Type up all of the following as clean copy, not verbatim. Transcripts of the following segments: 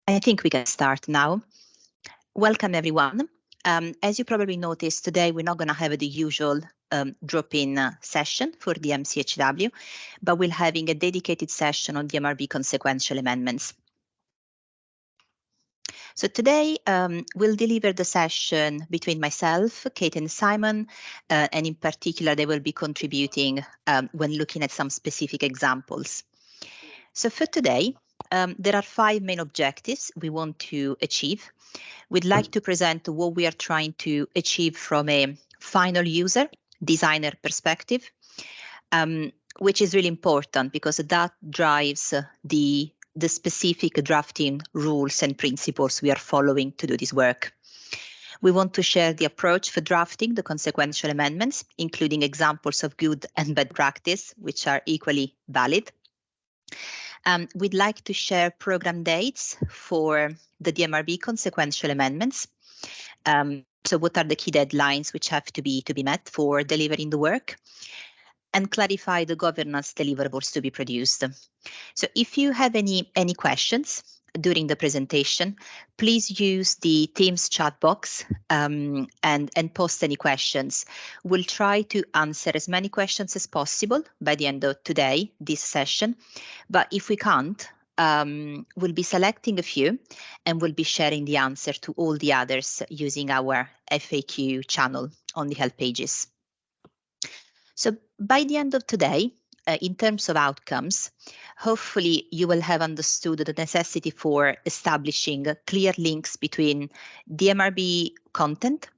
I think we can start now. Welcome, everyone. As you probably noticed, today we're not going to have the usual drop-in session for the MCHW, but we're having a dedicated session on DMRB consequential amendments. So today we'll deliver the session between myself, Kate and Simon, and in particular they will be contributing when looking at some specific examples. So for today, there are 5 main objectives we want to achieve. We'd like to present what we are trying to achieve from a final user, designer perspective, which is really important because that drives the specific drafting rules and principles we are following to do this work. We want to share the approach for drafting the consequential amendments, including examples of good and bad practice, which are equally valid. We'd like to share program dates for the DMRB consequential amendments. So what are the key deadlines which have to be met for delivering the work? And clarify the governance deliverables to be produced. So if you have any questions during the presentation, please use the Teams chat box and post any questions. We'll try to answer as many questions as possible by the end of today, this session. But if we can't, we'll be selecting a few and we'll be sharing the answer to all the others using our FAQ channel on the help pages. So by the end of today, in terms of outcomes, hopefully you will have understood the necessity for establishing clear links between DMRB content,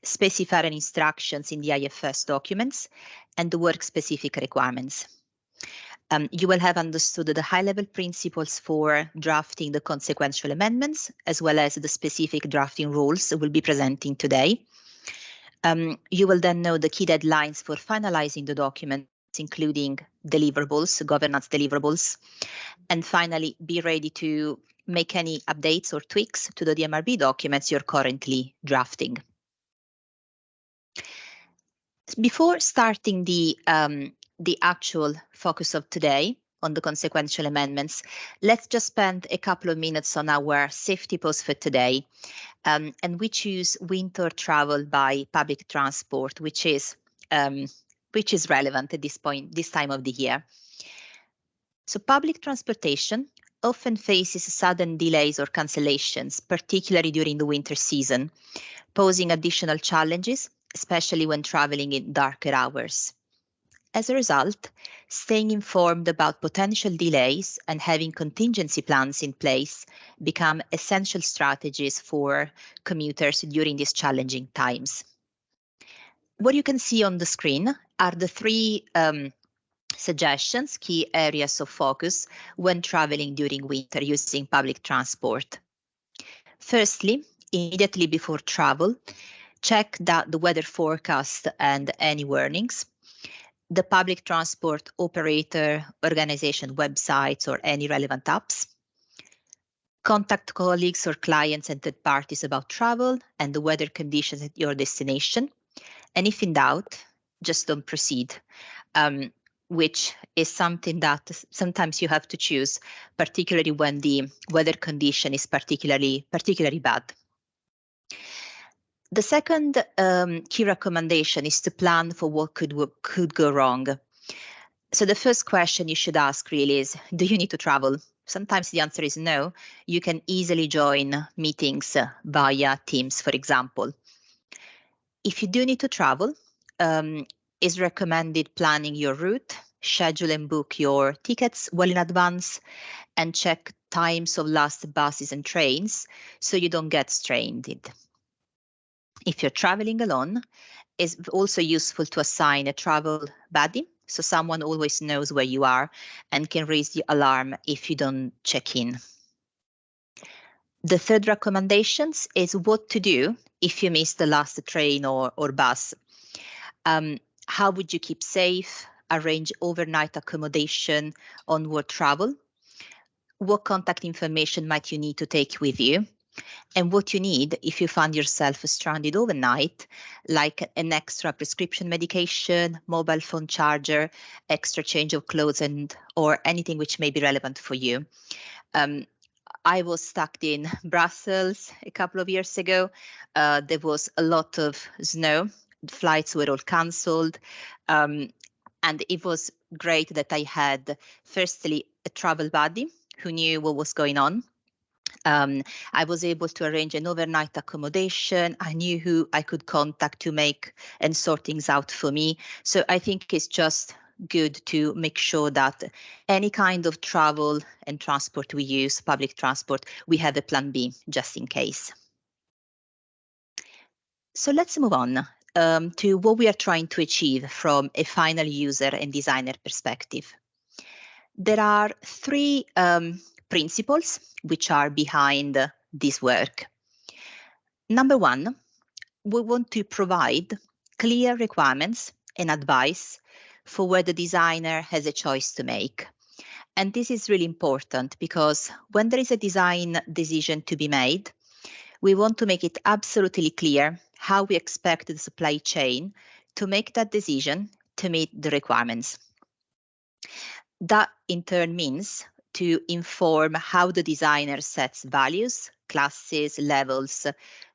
specifier and instructions in the IFS documents, and the work-specific requirements. You will have understood the high-level principles for drafting the consequential amendments, as well as the specific drafting rules we'll be presenting today. You will then know the key deadlines for finalizing the documents, including deliverables, governance deliverables, and finally be ready to make any updates or tweaks to the DMRB documents you're currently drafting. Before starting the actual focus of today on the consequential amendments, let's just spend a couple of minutes on our safety post for today. And we choose winter travel by public transport, which is relevant at this time of the year. So public transportation often faces sudden delays or cancellations, particularly during the winter season, posing additional challenges, especially when traveling in darker hours. As a result, staying informed about potential delays and having contingency plans in place become essential strategies for commuters during these challenging times. What you can see on the screen are the 3 suggestions, key areas of focus when traveling during winter using public transport. Firstly, immediately before travel, check that the weather forecast and any warnings, the public transport operator organization websites or any relevant apps. Contact colleagues or clients and third parties about travel and the weather conditions at your destination. And if in doubt, just don't proceed, which is something that sometimes you have to choose, particularly when the weather condition is particularly bad. The second key recommendation is to plan for what could go wrong. So the first question you should ask really is, do you need to travel? Sometimes the answer is no. You can easily join meetings via Teams, for example. If you do need to travel, it's recommended planning your route, schedule and book your tickets well in advance, and check times of last buses and trains so you don't get stranded. If you're traveling alone, it's also useful to assign a travel buddy, so someone always knows where you are and can raise the alarm if you don't check in. The third recommendation is what to do if you miss the last train or bus. How would you keep safe, arrange overnight accommodation, onward travel? What contact information might you need to take with you? and what you need if you find yourself stranded overnight, like an extra prescription medication, mobile phone charger, extra change of clothes, and or anything which may be relevant for you. I was stuck in Brussels a couple of years ago. There was a lot of snow. Flights were all cancelled. And it was great that I had, firstly, a travel buddy who knew what was going on. I was able to arrange an overnight accommodation. I knew who I could contact to make and sort things out for me. So I think it's just good to make sure that any kind of travel and transport we use, public transport, we have a plan B just in case. So let's move on to what we are trying to achieve from a final user and designer perspective. There are three principles which are behind this work. Number one, we want to provide clear requirements and advice for where the designer has a choice to make. And this is really important because when there is a design decision to be made, we want to make it absolutely clear how we expect the supply chain to make that decision to meet the requirements. That in turn means to inform how the designer sets values, classes, levels,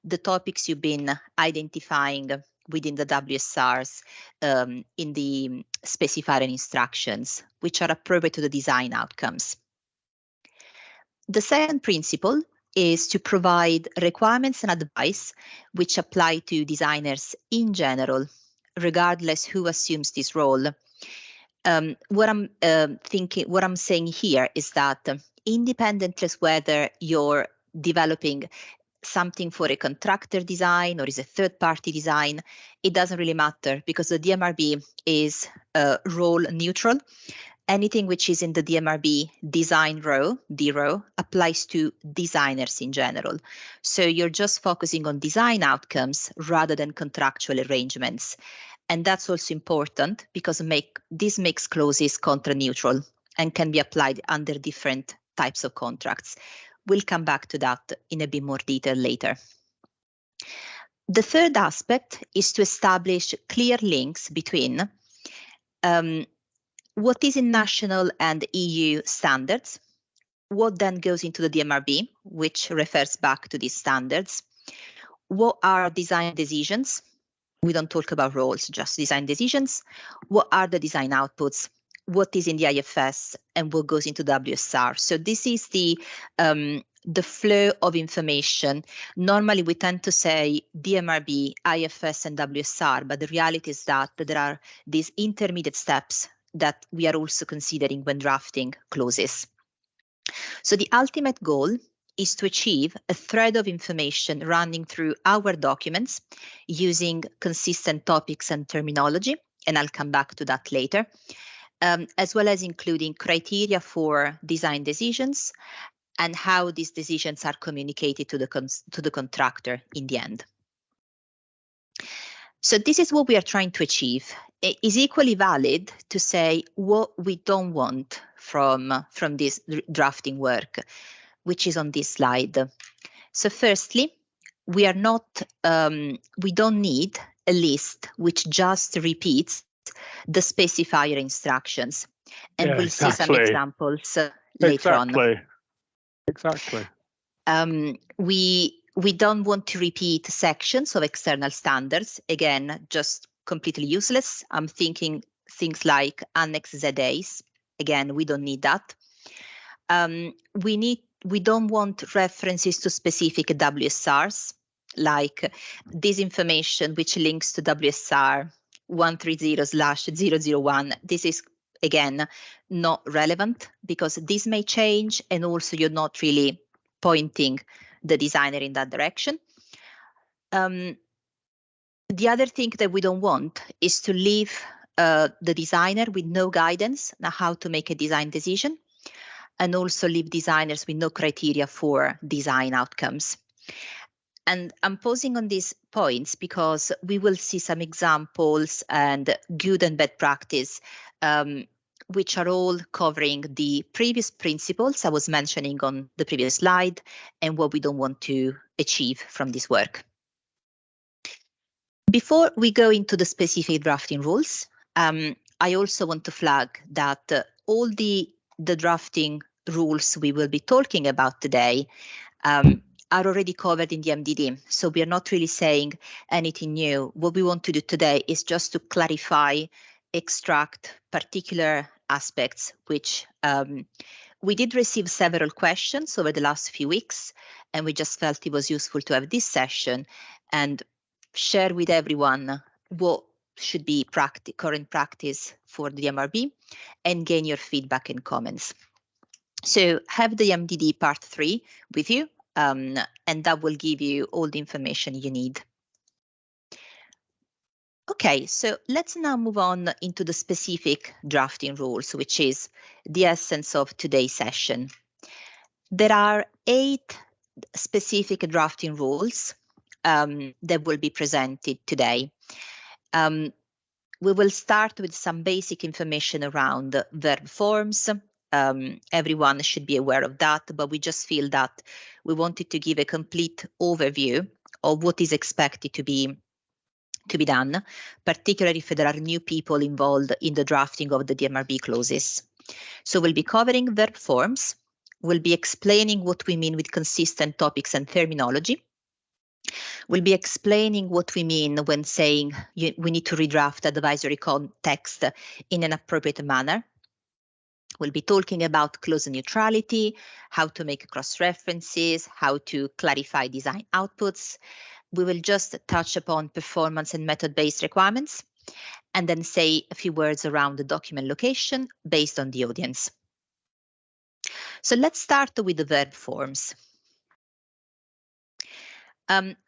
the topics you've been identifying within the WSRs in the specifier and instructions, which are appropriate to the design outcomes. The second principle is to provide requirements and advice which apply to designers in general, regardless who assumes this role. What I'm saying here is that independently of whether you're developing something for a contractor design or is a third-party design, it doesn't really matter because the DMRB is role neutral. Anything which is in the DMRB design row, D row, applies to designers in general. So you're just focusing on design outcomes rather than contractual arrangements. And that's also important because this makes clauses contra neutral and can be applied under different types of contracts. We'll come back to that in a bit more detail later. The third aspect is to establish clear links between what is in national and EU standards, what then goes into the DMRB, which refers back to these standards, what are design decisions. We don't talk about roles, just design decisions. What are the design outputs? What is in the IFS and what goes into WSR? So this is the flow of information. Normally, we tend to say DMRB, IFS, and WSR, but the reality is that there are these intermediate steps that we are also considering when drafting clauses. So the ultimate goal is to achieve a thread of information running through our documents using consistent topics and terminology, and I'll come back to that later, as well as including criteria for design decisions and how these decisions are communicated to the contractor in the end. So this is what we are trying to achieve. It is equally valid to say what we don't want from this drafting work, which is on this slide. So firstly, we don't need a list which just repeats the specifier instructions. And we'll see some examples later on. Exactly. We don't want to repeat sections of external standards. Again, just completely useless. I'm thinking things like Annex ZAs. Again, we don't need that. We don't want references to specific WSRs, like this information which links to WSR 130/001. This is, again, not relevant because this may change and also you're not really pointing the designer in that direction. The other thing that we don't want is to leave the designer with no guidance on how to make a design decision, and also leave designers with no criteria for design outcomes. And I'm pausing on these points because we will see some examples and good and bad practice which are all covering the previous principles I was mentioning on the previous slide and what we don't want to achieve from this work. Before we go into the specific drafting rules, I also want to flag that all the drafting rules we will be talking about today are already covered in the MDD. So we are not really saying anything new. What we want to do today is just to clarify, extract particular aspects, which we did receive several questions over the last few weeks, and we just felt it was useful to have this session and share with everyone what should be current practice for the DMRB and gain your feedback and comments. So have the MDD part 3 with you, and that will give you all the information you need. Okay, so let's now move on into the specific drafting rules, which is the essence of today's session. There are 8 specific drafting rules that will be presented today. We will start with some basic information around verb forms. Everyone should be aware of that, but we just feel that we wanted to give a complete overview of what is expected to be done, particularly if there are new people involved in the drafting of the DMRB clauses. So we'll be covering verb forms. We'll be explaining what we mean with consistent topics and terminology. We'll be explaining what we mean when saying we need to redraft advisory context in an appropriate manner. We'll be talking about clause neutrality, how to make cross-references, how to clarify design outputs. We will just touch upon performance and method-based requirements, and then say a few words around the document location based on the audience. So let's start with the verb forms.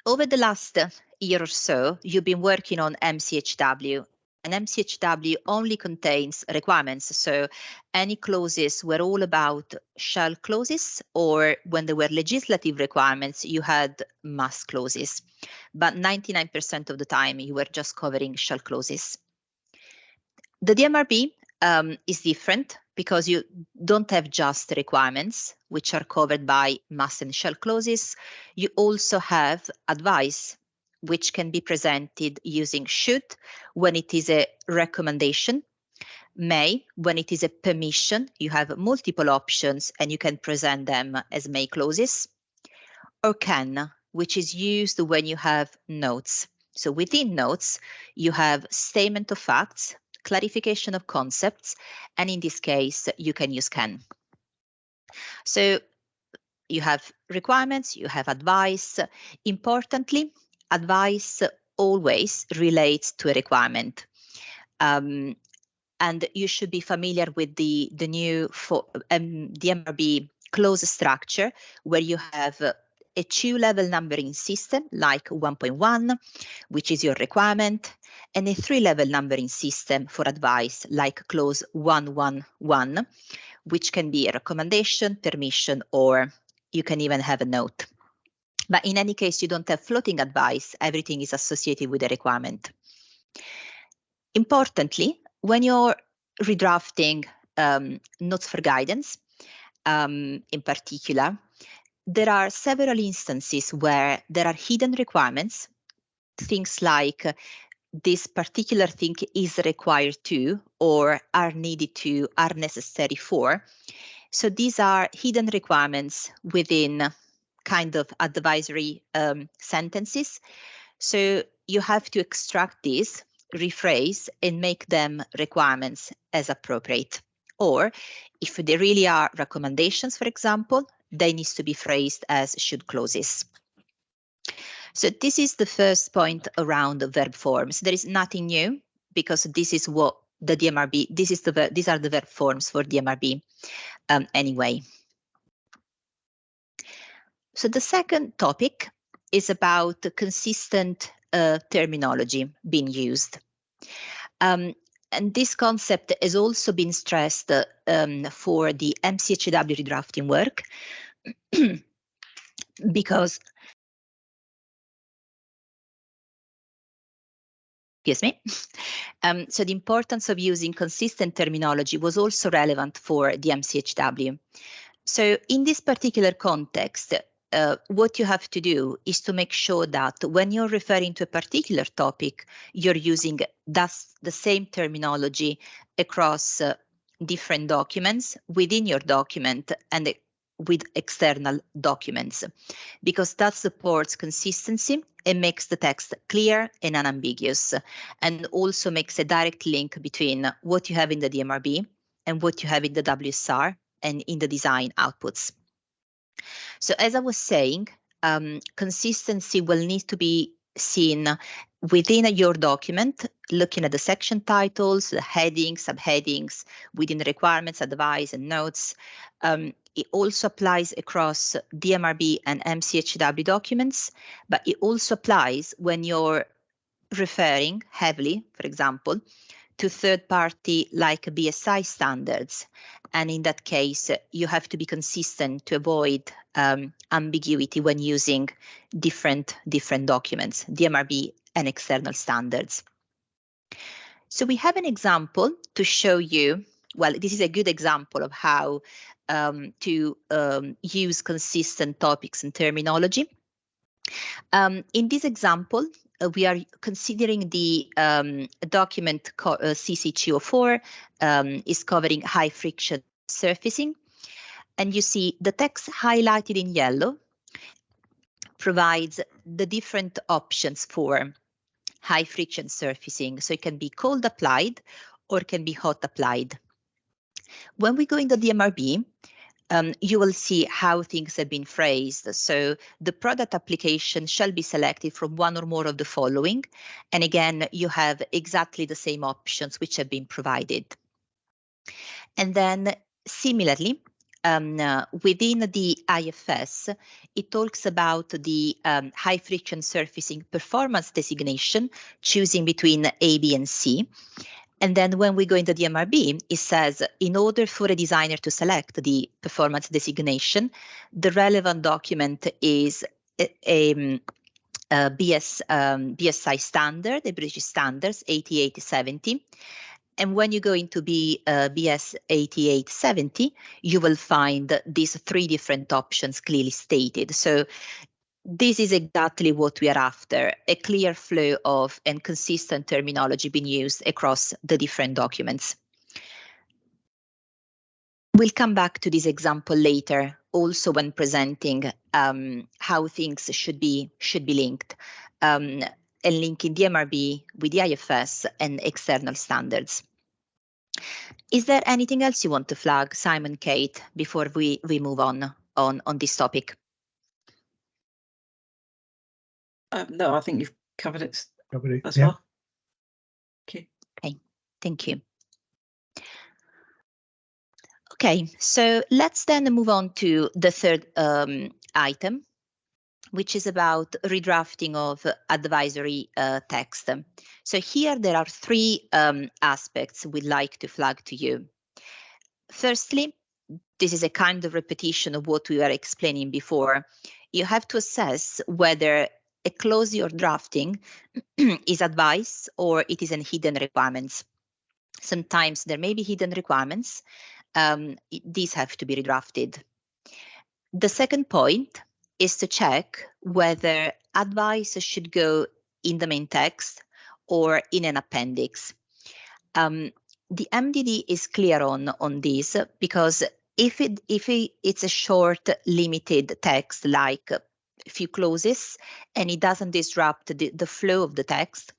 Over the last year or so, you've been working on MCHW, and MCHW only contains requirements. So any clauses were all about shall clauses, or when there were legislative requirements, you had must clauses. But 99% of the time, you were just covering shall clauses. The DMRB is different because you don't have just requirements, which are covered by must and shall clauses. You also have advice, which can be presented using should when it is a recommendation, may when it is a permission. You have multiple options and you can present them as may clauses, or can, which is used when you have notes. So within notes, you have statement of facts, clarification of concepts, and in this case, you can use can. So you have requirements, you have advice. Importantly, advice always relates to a requirement. And you should be familiar with the new DMRB clause structure, where you have a 2-level numbering system like 1.1, which is your requirement, and a 3-level numbering system for advice like clause 111, which can be a recommendation, permission, or you can even have a note. But in any case, you don't have floating advice. Everything is associated with a requirement. Importantly, when you're redrafting notes for guidance, in particular, there are several instances where there are hidden requirements, things like this particular thing is required to, or are needed to, are necessary for. So these are hidden requirements within kind of advisory sentences. So you have to extract these, rephrase, and make them requirements as appropriate. Or if they really are recommendations, for example, they need to be phrased as should clauses. So this is the first point around the verb forms. There is nothing new because this is what the DMRB, these are the verb forms for DMRB anyway. So the second topic is about the consistent terminology being used. And this concept has also been stressed for the MCHW redrafting work because Excuse me. So the importance of using consistent terminology was also relevant for the MCHW. So in this particular context, what you have to do is to make sure that when you're referring to a particular topic, you're using the same terminology across different documents within your document and with external documents, because that supports consistency and makes the text clear and unambiguous, and also makes a direct link between what you have in the DMRB and what you have in the WSR and in the design outputs. So as I was saying, consistency will need to be seen within your document, looking at the section titles, the headings, subheadings, within the requirements, advice, and notes. It also applies across DMRB and MCHW documents, but it also applies when you're referring heavily, for example, to third party like BSI standards. And in that case, you have to be consistent to avoid ambiguity when using different documents, DMRB and external standards. So we have an example to show you. Well, this is a good example of how to use consistent topics and terminology. In this example, we are considering the document CC204 is covering high friction surfacing. And you see the text highlighted in yellow provides the different options for high friction surfacing. So it can be cold applied or it can be hot applied. When we go into the DMRB, you will see how things have been phrased. So the product application shall be selected from one or more of the following. And again, you have exactly the same options which have been provided. And then similarly, within the IFS, it talks about the high friction surfacing performance designation, choosing between A, B, and C. And then when we go into the DMRB, it says, in order for a designer to select the performance designation, the relevant document is a BSI standard, the British standards, 8870. And when you go into BS 8870, you will find these three different options clearly stated. So this is exactly what we are after, a clear flow of and consistent terminology being used across the different documents. We'll come back to this example later, also when presenting how things should be linked, and linking DMRB with the IFS and external standards. Is there anything else you want to flag, Simon, Kate, before we move on this topic? No, I think you've covered it as yeah. well. Okay. Okay, thank you. Okay, so let's then move on to the third item, which is about redrafting of advisory text. So here there are three aspects we'd like to flag to you. Firstly, this is a kind of repetition of what we were explaining before. You have to assess whether a clause you're drafting is advice or it is a hidden requirements. Sometimes there may be hidden requirements. These have to be redrafted. The second point is to check whether advice should go in the main text or in an appendix. The MDD is clear on this because if it's a short, limited text like a few clauses and it doesn't disrupt the flow of the text,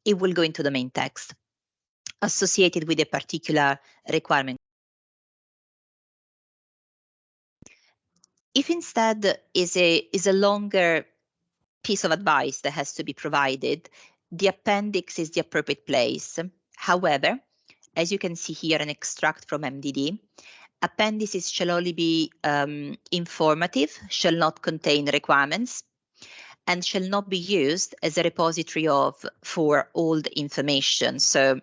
it will go into the main text associated with a particular requirement. If instead is a longer piece of advice that has to be provided, the appendix is the appropriate place. However, as you can see here, an extract from MDD, appendices shall only be informative, shall not contain requirements, and shall not be used as a repository for old information. So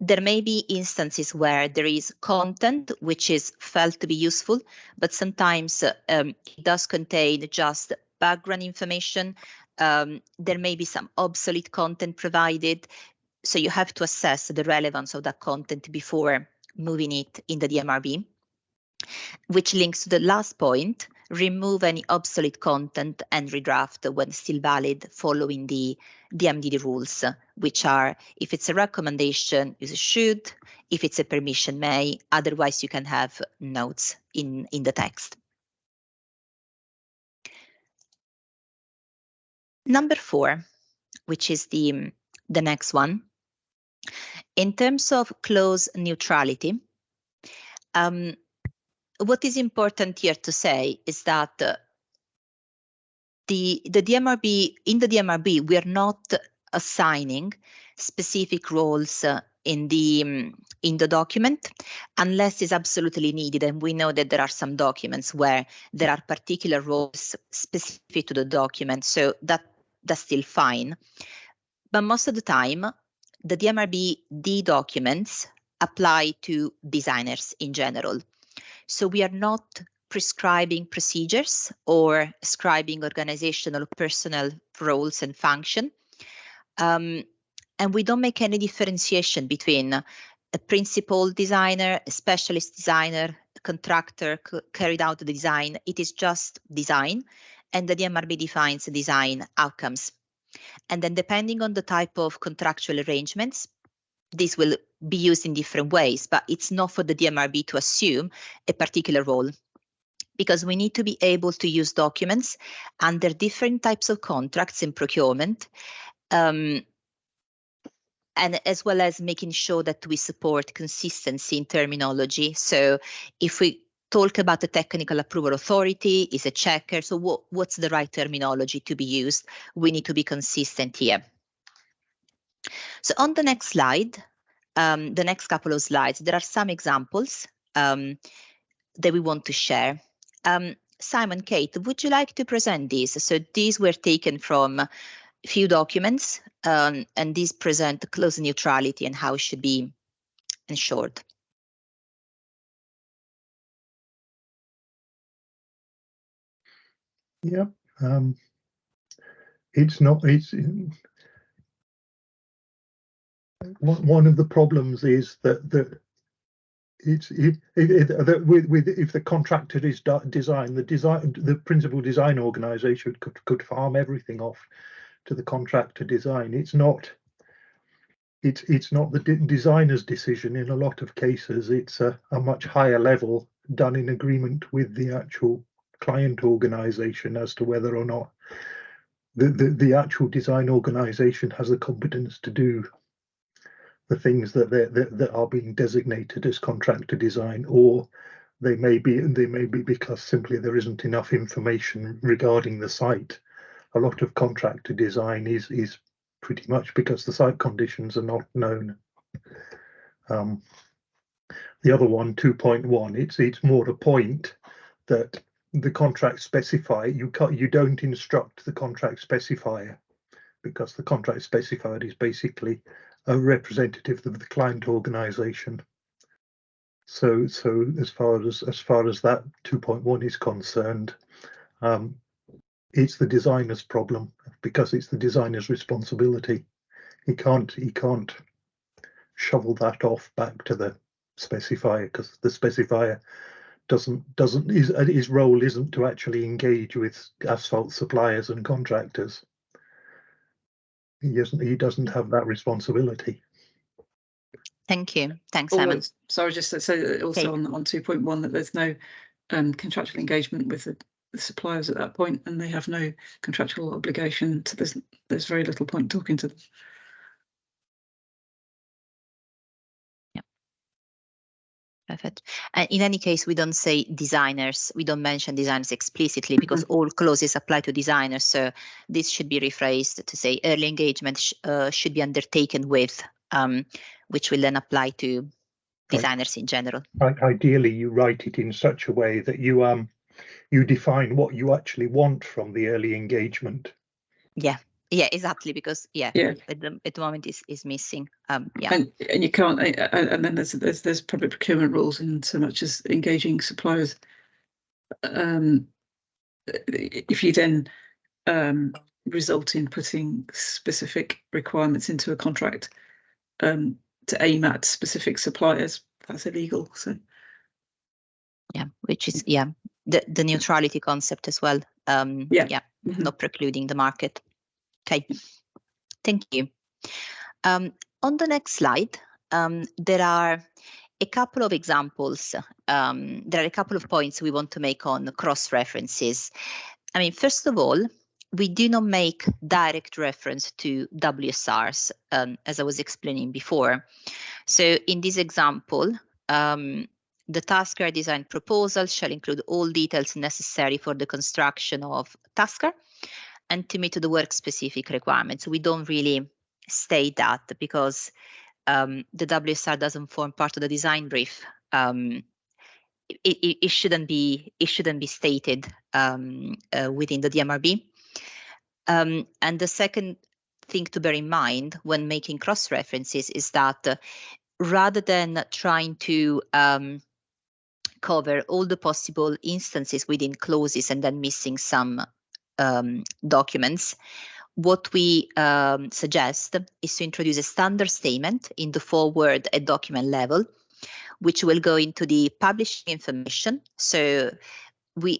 there may be instances where there is content which is felt to be useful, but sometimes it does contain just background information There may be some obsolete content provided, so you have to assess the relevance of that content before moving it in the DMRB, which links to the last point: remove any obsolete content and redraft when still valid following the DMDD rules, which are, if it's a recommendation, you should; if it's a permission, may; otherwise you can have notes in the text. Number 4, which is the next one. In terms of clause neutrality, what is important here to say is that the DMRB, in the DMRB, we are not assigning specific roles in the document unless it's absolutely needed. And we know that there are some documents where there are particular roles specific to the document, so that's still fine. But most of the time, the DMRB D documents apply to designers in general. So we are not prescribing procedures or ascribing organizational or personal roles and function. And we don't make any differentiation between a principal designer, a specialist designer, a contractor carried out the design. It is just design, and the DMRB defines design outcomes. And then depending on the type of contractual arrangements, this will be used in different ways, but it's not for the DMRB to assume a particular role, because we need to be able to use documents under different types of contracts in procurement, and as well as making sure that we support consistency in terminology. So if we talk about the technical approval authority, is a checker, so what's the right terminology to be used? We need to be consistent here. So on the next slide, the next couple of slides, there are some examples that we want to share. Simon, Kate, would you like to present these? So these were taken from a few documents, and these present clause neutrality and how it should be ensured. Yeah, it's one of the problems is that if the contractor is the principal design organization could farm everything off to the contractor design. It's not the designer's decision in a lot of cases. It's a much higher level, done in agreement with the actual client organization as to whether or not the actual design organization has the competence to do the things that are being designated as contractor design, or they may be because simply there isn't enough information regarding the site. A lot of contractor design is pretty much because the site conditions are not known. The other one, 2.1, it's more a point that the contract specifier, you don't instruct the contract specifier, because the contract specifier is basically a representative of the client organization. So as far as that 2.1 is concerned, it's the designer's problem, because it's the designer's responsibility. He can't shovel that off back to the specifier, because the specifier his role isn't to actually engage with asphalt suppliers and contractors. He doesn't have that responsibility. Thank you. Thanks, Simon. Sorry, just to say also on 2.1 that there's no contractual engagement with the suppliers at that point, and they have no contractual obligation to this. There's very little point talking to them. Yeah. Perfect. And in any case, we don't say designers. We don't mention designers explicitly, because all clauses apply to designers. So this should be rephrased to say early engagement should be undertaken with, which will then apply to designers in general. Ideally, you write it in such a way that you define what you actually want from the early engagement. Yeah, exactly, because at the moment is missing. And you can't, and then there's public procurement rules in so much as engaging suppliers. If you then result in putting specific requirements into a contract to aim at specific suppliers. That's illegal. So yeah, which is the neutrality concept as well. Not precluding the market. Okay, thank you. On the next slide, there are a couple of examples. There are a couple of points we want to make on cross-references. I mean, first of all, we do not make direct reference to WSRs, as I was explaining before. So in this example, the task area design proposal shall include all details necessary for the construction of task area and to meet the work-specific requirements. We don't really state that because the WSR doesn't form part of the design brief. It shouldn't be stated within the DMRB. And the second thing to bear in mind when making cross references is that rather than trying to cover all the possible instances within clauses and then missing some documents, what we suggest is to introduce a standard statement in the forward at document level, which will go into the publishing information. So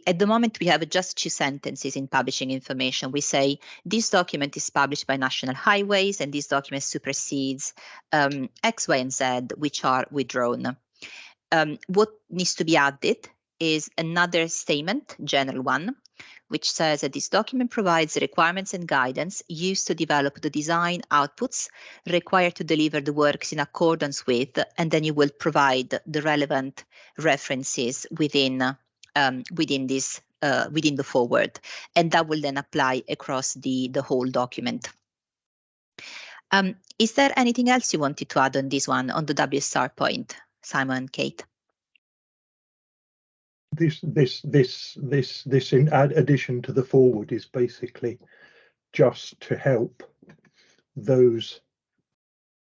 at the moment, we have just 2 sentences in publishing information. We say this document is published by National Highways and this document supersedes X, Y, and Z, which are withdrawn. What needs to be added is another statement, general one, which says that this document provides the requirements and guidance used to develop the design outputs required to deliver the works in accordance with, and then you will provide the relevant references within the forward, and that will then apply across the whole document. Is there anything else you wanted to add on this one, on the WSR point, Simon and Kate? This in addition to the forward is basically just to help those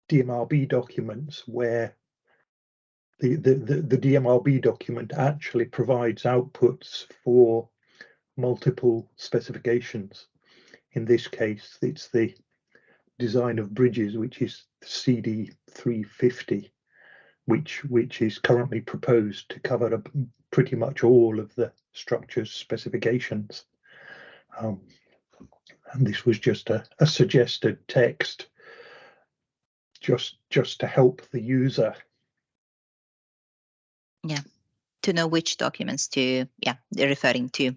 DMRB documents where the DMRB document actually provides outputs for multiple specifications. In this case, it's the design of bridges, which is CD 350, which is currently proposed to cover pretty much all of the structure's specifications. And this was just a suggested text, just to help the user. Yeah, to know which documents they're referring to.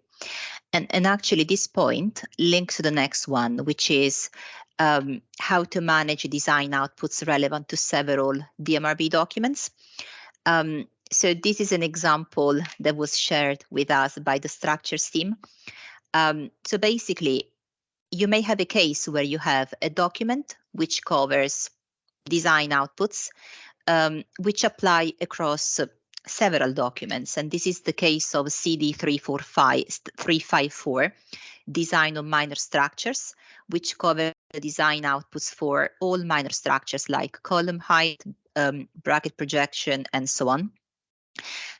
And actually this point links to the next one, which is how to manage design outputs relevant to several DMRB documents. So this is an example that was shared with us by the structures team. So basically, you may have a case where you have a document which covers design outputs, which apply across several documents. And this is the case of CD 354, design of minor structures, which cover the design outputs for all minor structures like column height, bracket projection, and so on.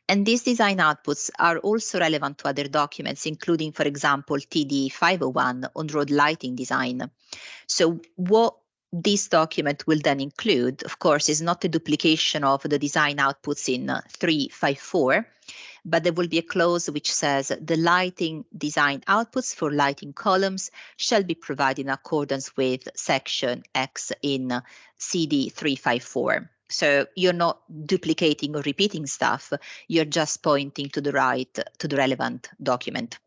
And these design outputs are also relevant to other documents, including, for example, TD 501 on road lighting design. So what this document will then include, of course, is not a duplication of the design outputs in 354, but there will be a clause which says the lighting design outputs for lighting columns shall be provided in accordance with section X in CD 354. So you're not duplicating or repeating stuff, you're just pointing to the relevant document.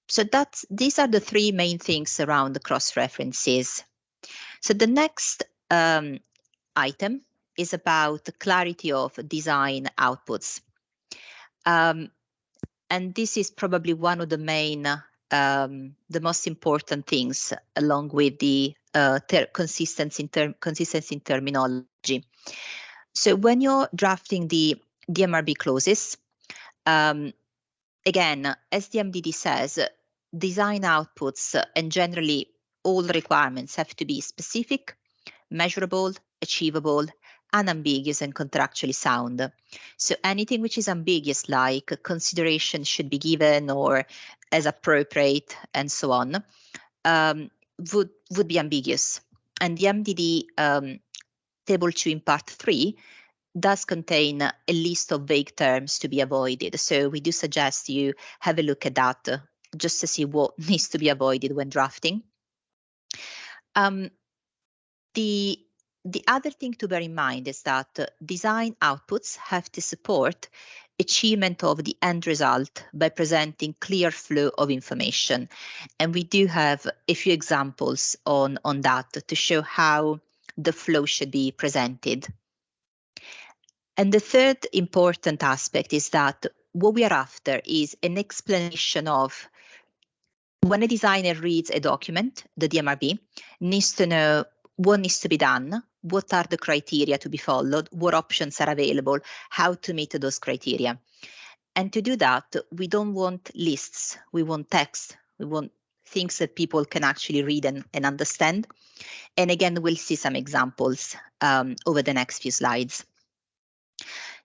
So these are the 3 main things around the cross-references. So the next item is about the clarity of design outputs. And this is probably one of the main, the most important things, along with the consistency in terminology. So when you're drafting the DMRB clauses, again, as the MDD says, design outputs and generally all requirements have to be specific, measurable, achievable, unambiguous, and contractually sound. So anything which is ambiguous, like consideration should be given or as appropriate and so on, would be ambiguous. And the MDD Table 2 in Part 3 does contain a list of vague terms to be avoided. So we do suggest you have a look at that just to see what needs to be avoided when drafting. The other thing to bear in mind is that design outputs have to support achievement of the end result by presenting clear flow of information. And we do have a few examples on that to show how the flow should be presented. And the third important aspect is that what we are after is an explanation of when a designer reads a document, the DMRB needs to know what needs to be done, what are the criteria to be followed, what options are available, how to meet those criteria. And to do that, we don't want lists, we want text, we want things that people can actually read and understand. And again, we'll see some examples over the next few slides.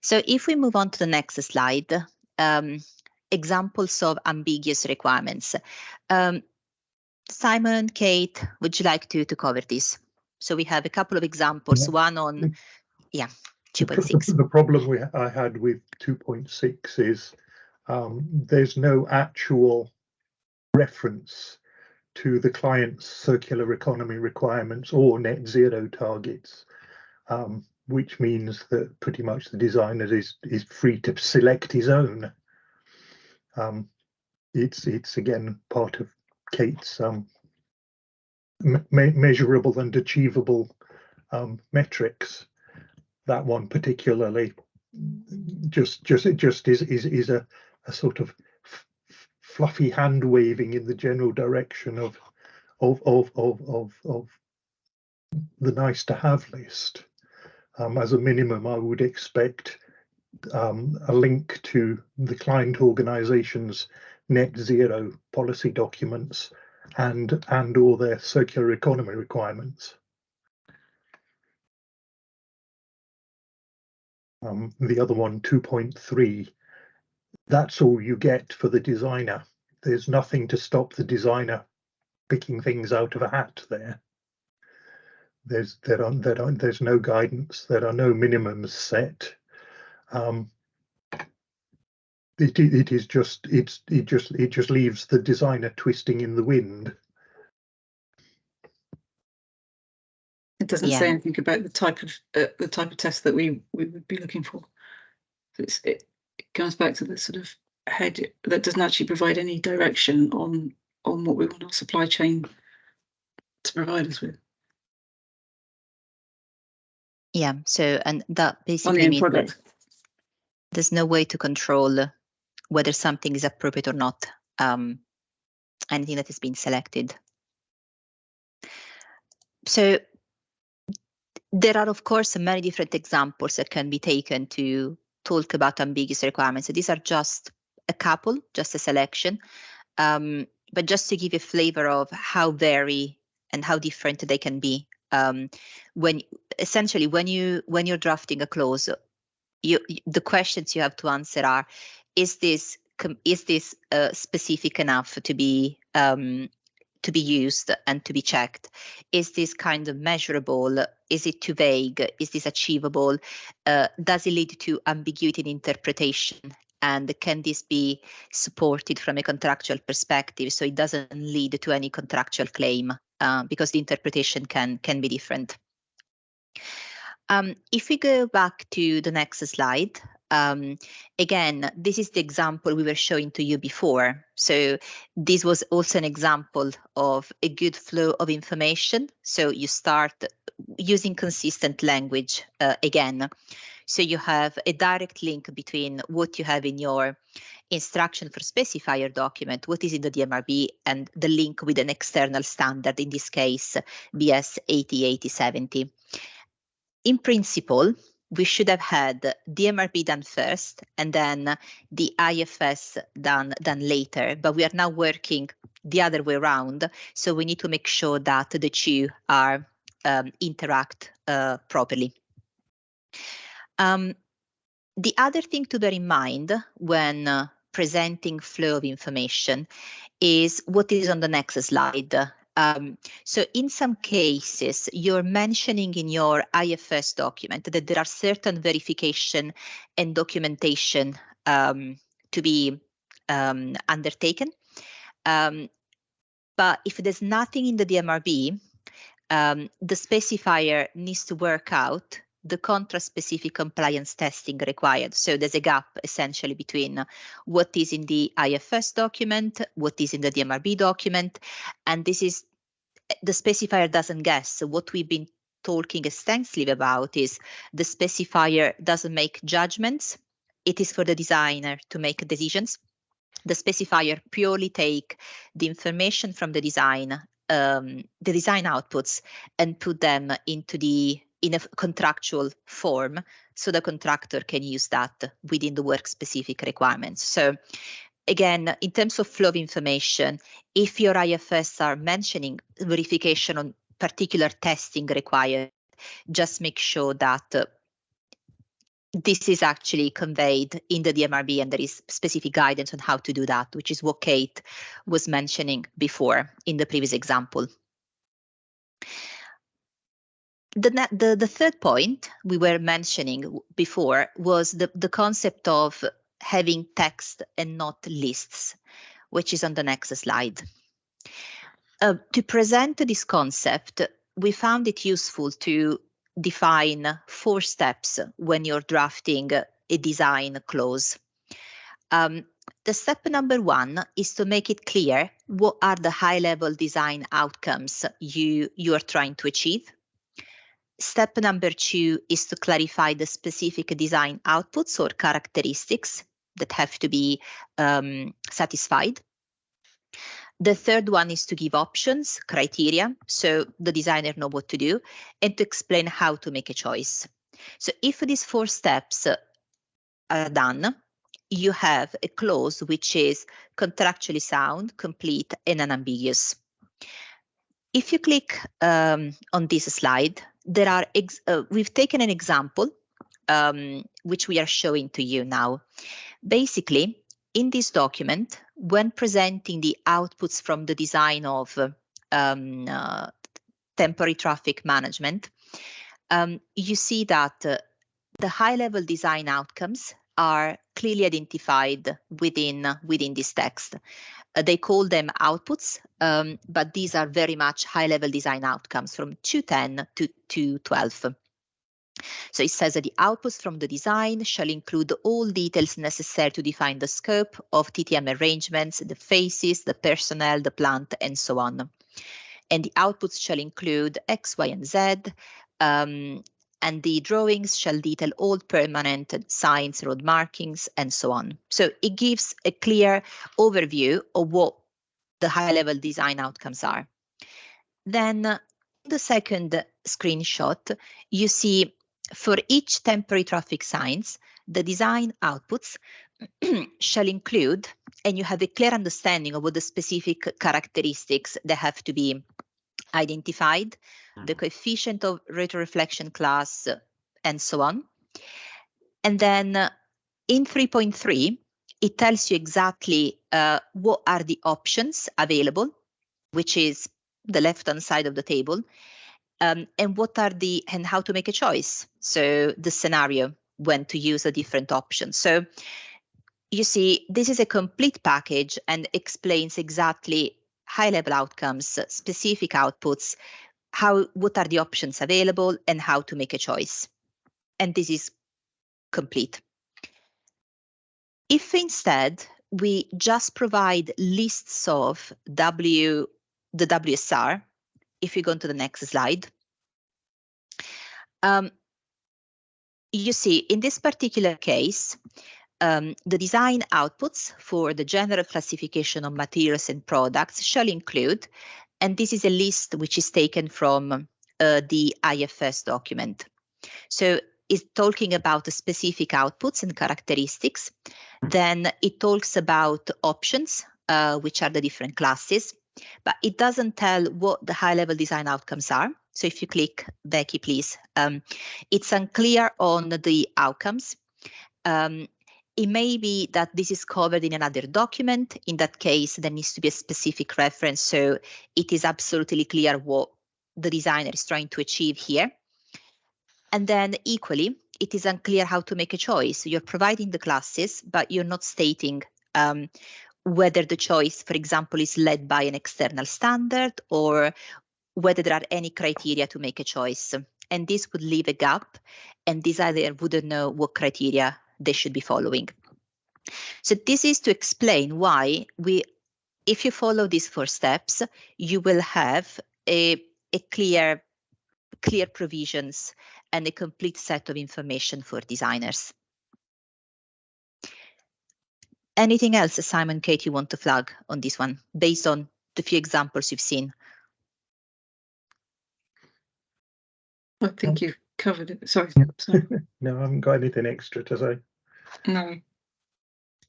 So if we move on to the next slide, examples of ambiguous requirements. Simon, Kate, would you like to cover this? So we have a couple of examples, one on, 2.6. The problem I had with 2.6 is there's no actual reference to the client's circular economy requirements or net zero targets, which means that pretty much the designer is free to select his own. It's again part of Kate's measurable and achievable metrics. That one particularly just is a sort of fluffy hand waving in the general direction of the nice to have list. As a minimum, I would expect a link to the client organization's net zero policy documents and or their circular economy requirements. The other one, 2.3, that's all you get for the designer. There's nothing to stop the designer picking things out of a hat there. There's no guidance. There are no minimums set. It just leaves the designer twisting in the wind. It doesn't say anything about the type of test that we would be looking for. It comes back to the sort of head that doesn't actually provide any direction on what we want our supply chain to provide us with. Yeah, so, and that basically means that there's no way to control whether something is appropriate or not, anything that is being selected. So there are, of course, many different examples that can be taken to talk about ambiguous requirements. So these are just a couple, just a selection, but just to give a flavor of how varied and how different they can be. When you're drafting a clause, the questions you have to answer are: is this specific enough to be used and to be checked? Is this kind of measurable? Is it too vague? Is this achievable? Does it lead to ambiguity in interpretation? And can this be supported from a contractual perspective so it doesn't lead to any contractual claim, because the interpretation can be different. If we go back to the next slide, again, this is the example we were showing to you before. So this was also an example of a good flow of information. So you start using consistent language again. So you have a direct link between what you have in your instruction for specifier document, what is in the DMRB, and the link with an external standard, in this case, BS 808070. In principle, we should have had DMRB done first and then the IFS done later, but we are now working the other way around. So we need to make sure that the two are interact properly. The other thing to bear in mind when presenting flow of information is what is on the next slide. So in some cases, you're mentioning in your IFS document that there are certain verification and documentation to be undertaken. But if there's nothing in the DMRB, the specifier needs to work out the contract-specific compliance testing required. So there's a gap essentially between what is in the IFS document, what is in the DMRB document, and this is the specifier doesn't guess. So what we've been talking extensively about is the specifier doesn't make judgments. It is for the designer to make decisions. The specifier purely take the information from the design outputs and put them in a contractual form, so the contractor can use that within the work-specific requirements. So again, in terms of flow of information, if your IFS are mentioning verification on particular testing required, just make sure that this is actually conveyed in the DMRB and there is specific guidance on how to do that, which is what Kate was mentioning before in the previous example. The third point we were mentioning before was the concept of having text and not lists, which is on the next slide. To present this concept, we found it useful to define 4 steps when you're drafting a design clause. The step number 1 is to make it clear what are the high-level design outcomes you are trying to achieve. Step number 2 is to clarify the specific design outputs or characteristics that have to be satisfied. The third one is to give options, criteria, so the designer knows what to do, and to explain how to make a choice. So if these 4 steps are done, you have a clause which is contractually sound, complete, and unambiguous. If you click on this slide, there are we've taken an example which we are showing to you now. Basically, in this document, when presenting the outputs from the design of temporary traffic management, you see that the high-level design outcomes are clearly identified within this text. They call them outputs, but these are very much high-level design outcomes from 210 to 212. So it says that the outputs from the design shall include all details necessary to define the scope of TTM arrangements, the phases, the personnel, the plant, and so on. And the outputs shall include X, Y, and Z, and the drawings shall detail all permanent signs, road markings, and so on. So it gives a clear overview of what the high-level design outcomes are. Then in the second screenshot, you see for each temporary traffic signs, the design outputs shall include, and you have a clear understanding of what the specific characteristics that have to be identified, the coefficient of retroreflection class, and so on. And then in 3.3, it tells you exactly what are the options available, which is the left-hand side of the table, and what are and how to make a choice. So the scenario when to use a different option. So you see, this is a complete package and explains exactly high-level outcomes, specific outputs, what are the options available, and how to make a choice. And this is complete. If instead we just provide lists of the WSR, if you go to the next slide, you see in this particular case, the design outputs for the general classification of materials and products shall include, and this is a list which is taken from the IFS document. So it's talking about the specific outputs and characteristics. Then it talks about options, which are the different classes, but it doesn't tell what the high-level design outcomes are. So if you click, Becky, please, it's unclear on the outcomes. It may be that this is covered in another document. In that case, there needs to be a specific reference, so it is absolutely clear what the designer is trying to achieve here. And then equally, it is unclear how to make a choice. You're providing the classes, but you're not stating whether the choice, for example, is led by an external standard or whether there are any criteria to make a choice. And this would leave a gap, and designer wouldn't know what criteria they should be following. So this is to explain why if you follow these 4 steps, you will have a clear provisions and a complete set of information for designers. Anything else, Simon, Kate, you want to flag on this one, based on the few examples you've seen? I think you've covered it. Sorry. No, I haven't got anything extra to say. No.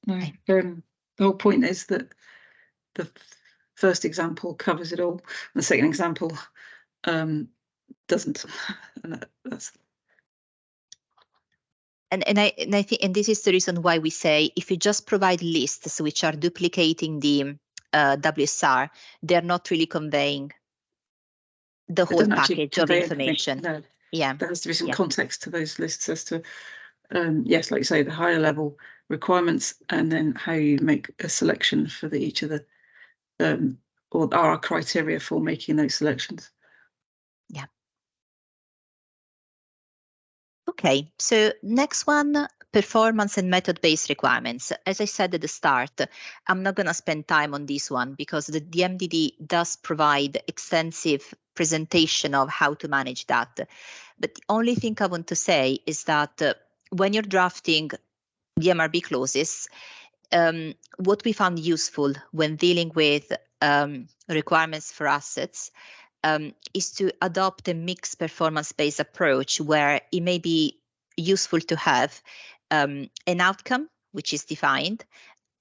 The whole point is that the first example covers it all. The second example doesn't. And that's. And I think, and this is the reason why we say if you just provide lists which are duplicating the WSR, they're not really conveying the whole package of information. No. Yeah, there has to be some context to those lists as to, yes, like you say, the higher level requirements, and then how you make a selection for each of the, or our criteria for making those selections. Yeah. Okay, so next one, performance and method-based requirements. As I said at the start, I'm not going to spend time on this one because the DMDD does provide extensive presentation of how to manage that. But the only thing I want to say is that when you're drafting DMRB clauses, what we found useful when dealing with requirements for assets is to adopt a mixed performance-based approach where it may be useful to have an outcome which is defined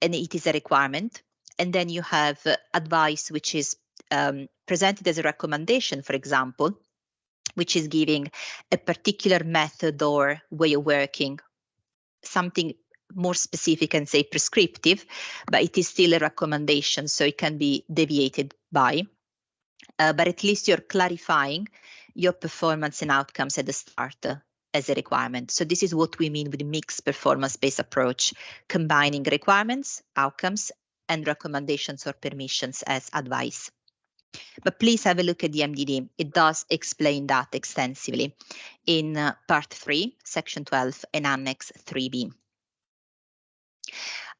and it is a requirement, and then you have advice which is presented as a recommendation, for example, which is giving a particular method or way of working, something more specific and say prescriptive, but it is still a recommendation, so it can be deviated by. But at least you're clarifying your performance and outcomes at the start as a requirement. So this is what we mean with mixed performance-based approach, combining requirements, outcomes, and recommendations or permissions as advice. But please have a look at the MDD. It does explain that extensively in Part 3, Section 12, and Annex 3B.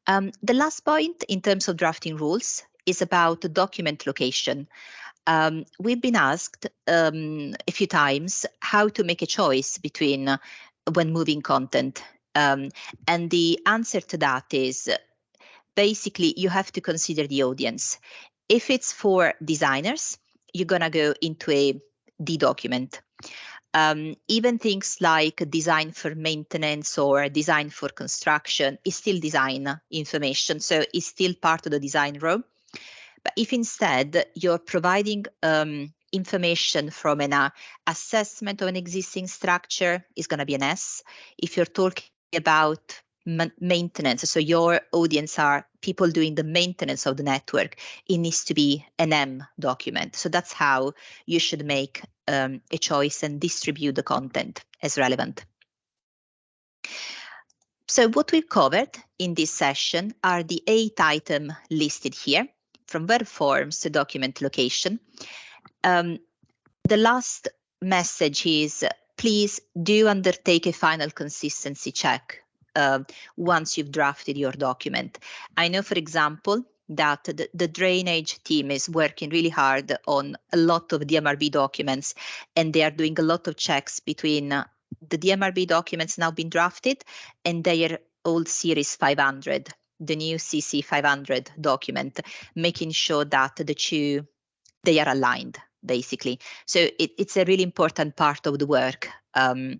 The last point in terms of drafting rules is about document location. We've been asked a few times how to make a choice between when moving content. And the answer to that is basically you have to consider the audience. If it's for designers, you're going to go into a D document. Even things like design for maintenance or design for construction is still design information, so it's still part of the design row. But if instead you're providing information from an assessment of an existing structure, it's going to be an S. If you're talking about maintenance, so your audience are people doing the maintenance of the network, it needs to be an M document. So that's how you should make a choice and distribute the content as relevant. So what we've covered in this session are the 8 items listed here, from verb forms to document location. The last message is please do undertake a final consistency check once you've drafted your document. I know, for example, that the drainage team is working really hard on a lot of DMRB documents, and they are doing a lot of checks between the DMRB documents now being drafted and their old Series 500, the new CC 500 document, making sure that the two, they are aligned, basically. So it's a really important part of the work. And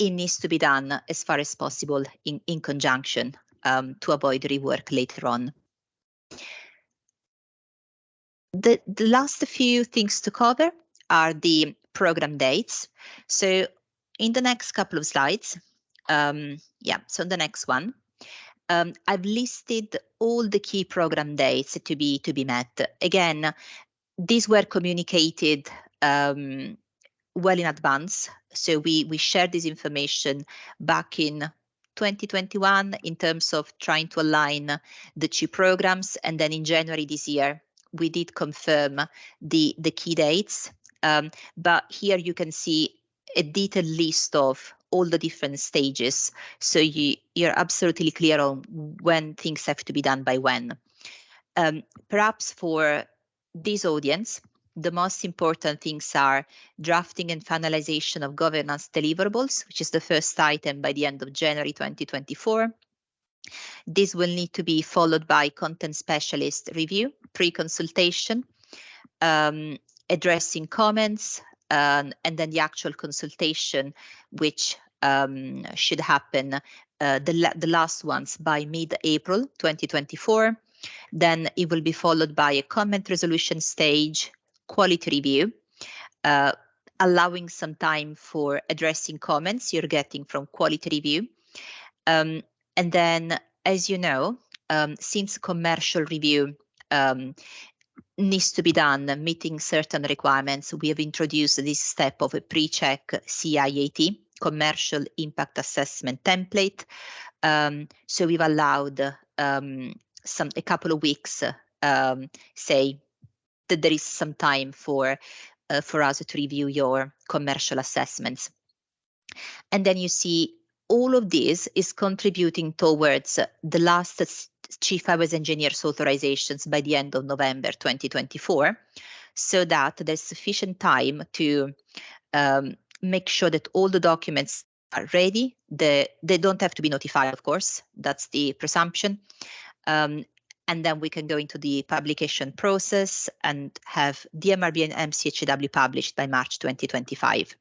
it needs to be done as far as possible in conjunction to avoid rework later on. The last few things to cover are the program dates. So in the next couple of slides, So the next one. I've listed all the key program dates to be met. Again, these were communicated well in advance. So we shared this information back in 2021 in terms of trying to align the two programs. And then in January this year, we did confirm the key dates. But here you can see a detailed list of all the different stages. So you're absolutely clear on when things have to be done by when. Perhaps for this audience, the most important things are drafting and finalization of governance deliverables, which is the first item by the end of January 2024. This will need to be followed by content specialist review, pre-consultation, addressing comments, and then the actual consultation, which should happen the last ones by mid-April 2024. Then it will be followed by a comment resolution stage, quality review, allowing some time for addressing comments you're getting from quality review. And then, as you know, since commercial review needs to be done meeting certain requirements, we have introduced this step of a pre-check CIAT, Commercial Impact Assessment Template. So we've allowed a couple of weeks, say that there is some time for us to review your commercial assessments. And then you see all of this is contributing towards the last Chief Highways Engineers authorizations by the end of November 2024, so that there's sufficient time to make sure that all the documents are ready. They don't have to be notified, of course, that's the presumption. And then we can go into the publication process and have DMRB and MCHW published by March 2025.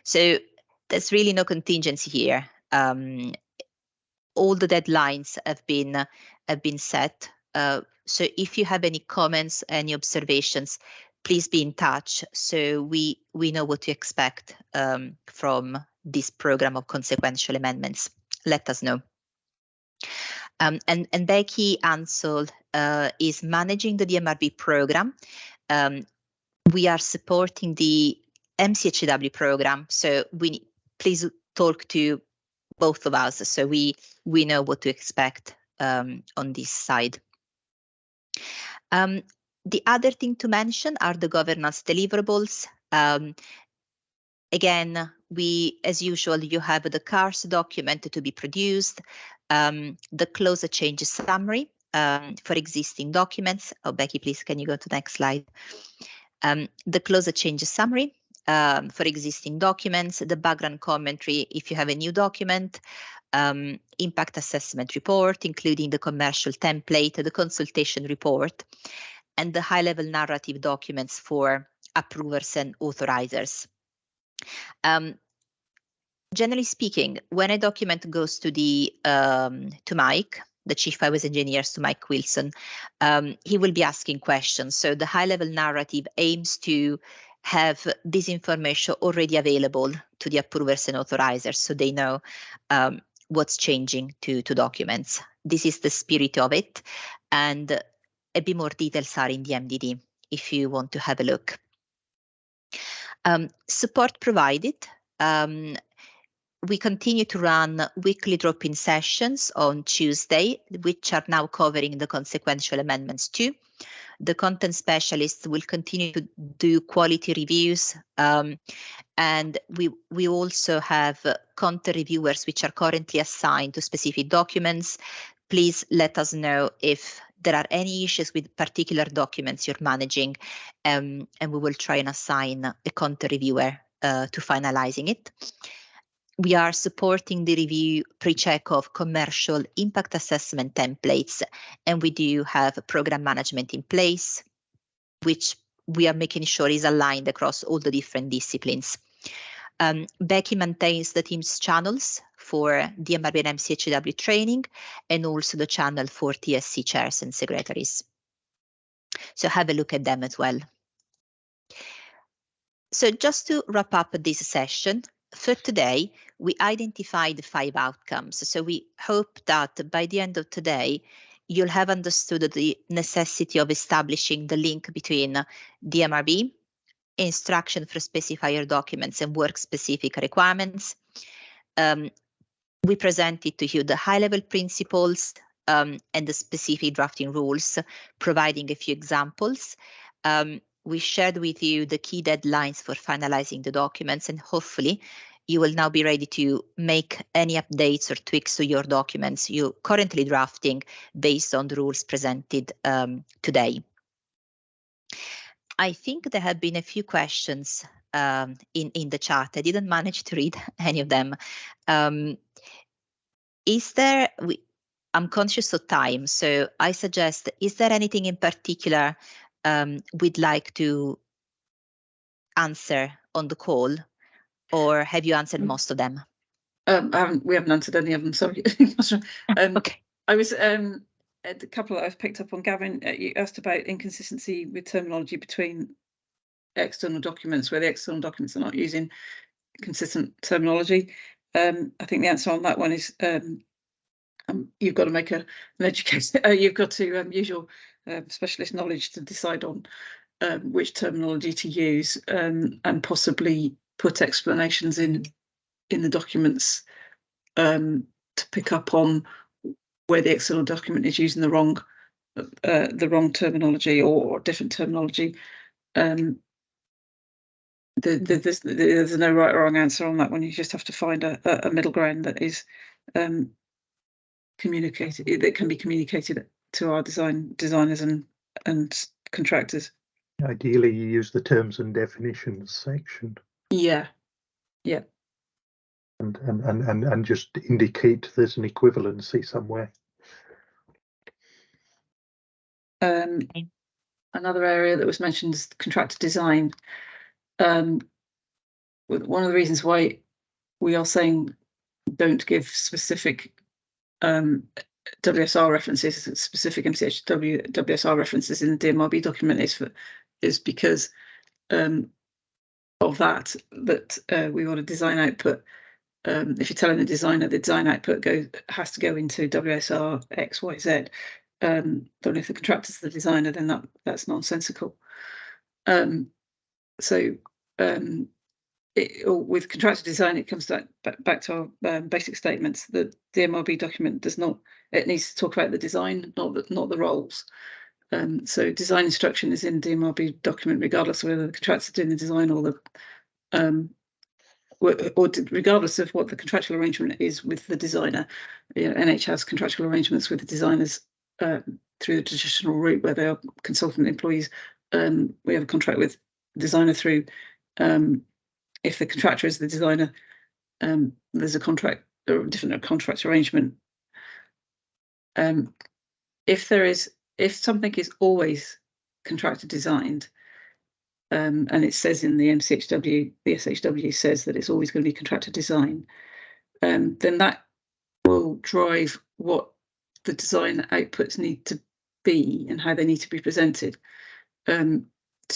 So there's really no contingency here. All the deadlines have been set. So if you have any comments, any observations, please be in touch so we know what to expect from this program of consequential amendments. Let us know. And Becky Ansel is managing the DMRB program. We are supporting the MCHW program, so please talk to both of us so we know what to expect on this side. The other thing to mention are the governance deliverables. Again, as usual, you have the CARS document to be produced, the closer changes summary for existing documents. Oh, Becky, please, can you go to the next slide? The closer changes summary for existing documents, the background commentary if you have a new document, impact assessment report, including the commercial template, the consultation report, and the high-level narrative documents for approvers and authorizers. Generally speaking, when a document goes to to Mike, the Chief Highways Engineers, to Mike Wilson, he will be asking questions. So the high-level narrative aims to have this information already available to the approvers and authorizers so they know what's changing to documents. This is the spirit of it, and a bit more details are in the MDD if you want to have a look. Support provided. We continue to run weekly drop-in sessions on Tuesday, which are now covering the consequential amendments too. The content specialists will continue to do quality reviews, and we also have content reviewers which are currently assigned to specific documents. Please let us know if there are any issues with particular documents you're managing, and we will try and assign a content reviewer to finalizing it. We are supporting the review pre-check of commercial impact assessment templates, and we do have program management in place, which we are making sure is aligned across all the different disciplines. Becky maintains the team's channels for DMRB and MCHW training, and also the channel for TSC chairs and secretaries. So have a look at them as well. So just to wrap up this session, for today, we identified 5 outcomes. So we hope that by the end of today, you'll have understood the necessity of establishing the link between DMRB, instruction for specifier documents, and work-specific requirements. We presented to you the high-level principles and the specific drafting rules, providing a few examples. We shared with you the key deadlines for finalizing the documents, and hopefully you will now be ready to make any updates or tweaks to your documents you're currently drafting based on the rules presented today. I think there have been a few questions in the chat. I didn't manage to read any of them. I'm conscious of time, so I suggest, is there anything in particular we'd like to answer on the call, or have you answered most of them? We haven't answered any of them, sorry. Okay. I was a couple that I've picked up on, Gavin, you asked about inconsistency with terminology between external documents, where the external documents are not using consistent terminology. I think the answer on that one is you've got to make an education. You've got to use your specialist knowledge to decide on which terminology to use, and possibly put explanations in the documents to pick up on where the external document is using the wrong terminology or different terminology. There's no right or wrong answer on that one. You just have to find a middle ground that is communicated, that can be communicated to our designers and contractors. Ideally, you use the terms and definitions section. Yeah. And just indicate there's an equivalency somewhere. Another area that was mentioned is contractor design. One of the reasons why we are saying don't give specific WSR references, specific MCHW WSR references in the DMRB document is because of that we want a design output. If you're telling the design output has to go into WSR X, Y, Z. Then if the contractor's the designer, then that's nonsensical. With contractor design, it comes back to our basic statements. The DMRB document does not. It needs to talk about the design, not the roles. So design instruction is in DMRB document, regardless of whether the contractor's doing the design or regardless of what the contractual arrangement is with the designer. NH has contractual arrangements with the designers through the traditional route, where they are consultant employees. We have a contract with the designer through. If the contractor is the designer, there's a contract or a different contract arrangement. If something is always contractor designed, and it says in the MCHW, the SHW says that it's always going to be contractor design, then that will drive what the design outputs need to be and how they need to be presented. To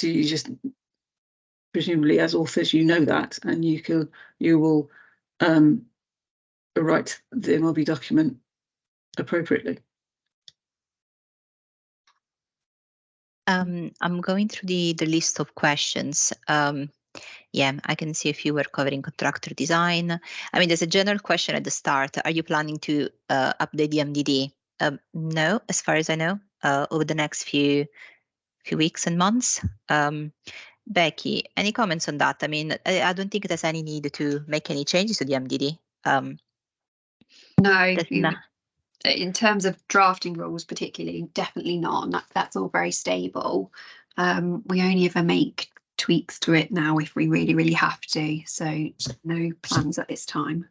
just presumably, as authors, you know that, and you will write the MRB document appropriately. I'm going through the list of questions. Yeah, I can see a few were covering contractor design. I mean, there's a general question at the start. Are you planning to update the MDD? No, as far as I know, over the next few weeks and months. Becky, any comments on that? I mean, I don't think there's any need to make any changes to the MDD. No. In terms of drafting rules, particularly, definitely not. That's all very stable. We only ever make tweaks to it now if we really, really have to. So no plans at this time.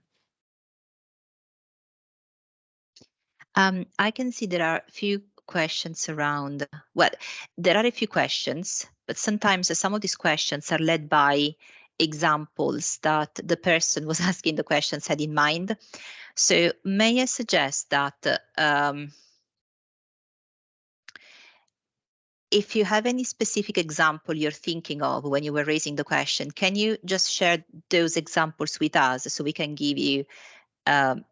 I can see there are a few questions around. Well, there are a few questions, but sometimes some of these questions are led by examples that the person was asking the questions had in mind. So may I suggest that if you have any specific example you're thinking of when you were raising the question, can you just share those examples with us so we can give you a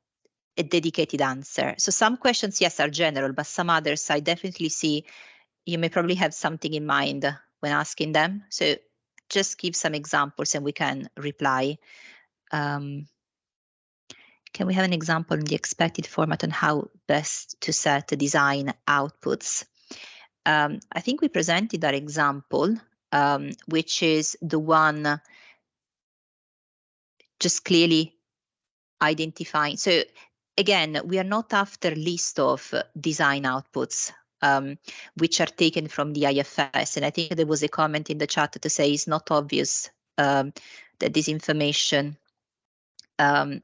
dedicated answer? So some questions, yes, are general, but some others I definitely see you may probably have something in mind when asking them. So just give some examples and we can reply. Can we have an example in the expected format on how best to set the design outputs? I think we presented that example, which is the one just clearly identifying. So again, we are not after list of design outputs, which are taken from the IFS. And I think there was a comment in the chat to say it's not obvious that this information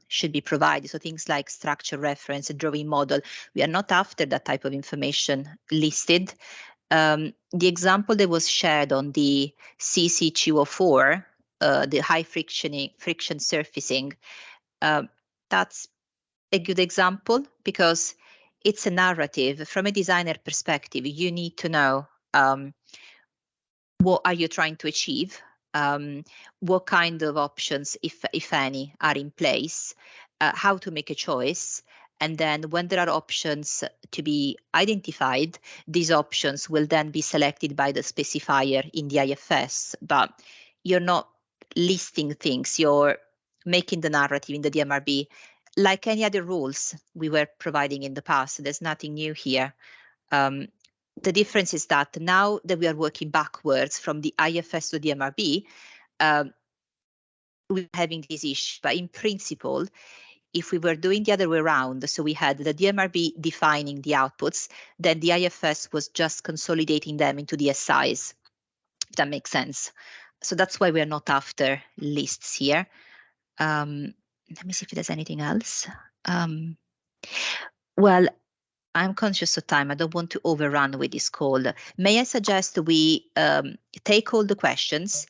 should be provided. So things like structure reference, a drawing model, we are not after that type of information listed. The example that was shared on the CC204, the high friction surfacing, that's a good example because it's a narrative. From a designer perspective, you need to know what are you trying to achieve, what kind of options, if any, are in place, how to make a choice. And then when there are options to be identified, these options will then be selected by the specifier in the IFS. But you're not listing things, you're making the narrative in the DMRB like any other rules we were providing in the past. There's nothing new here. The difference is that now that we are working backwards from the IFS to DMRB, we're having this issue. But in principle, if we were doing the other way around, so we had the DMRB defining the outputs, then the IFS was just consolidating them into the SIs, if that makes sense. So that's why we're not after lists here. Let me see if there's anything else. Well, I'm conscious of time. I don't want to overrun with this call. May I suggest we take all the questions.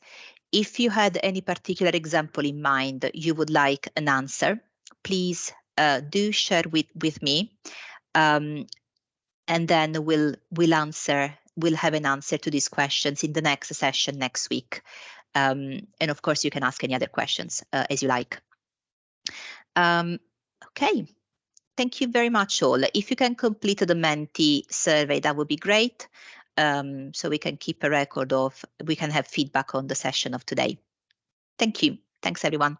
If you had any particular example in mind you would like an answer, please do share with me. And then we'll have an answer to these questions in the next session next week. And of course, you can ask any other questions as you like. Okay. Thank you very much all. If you can complete the Menti survey, that would be great. So we can keep a record of, we can have feedback on the session of today. Thank you. Thanks, everyone.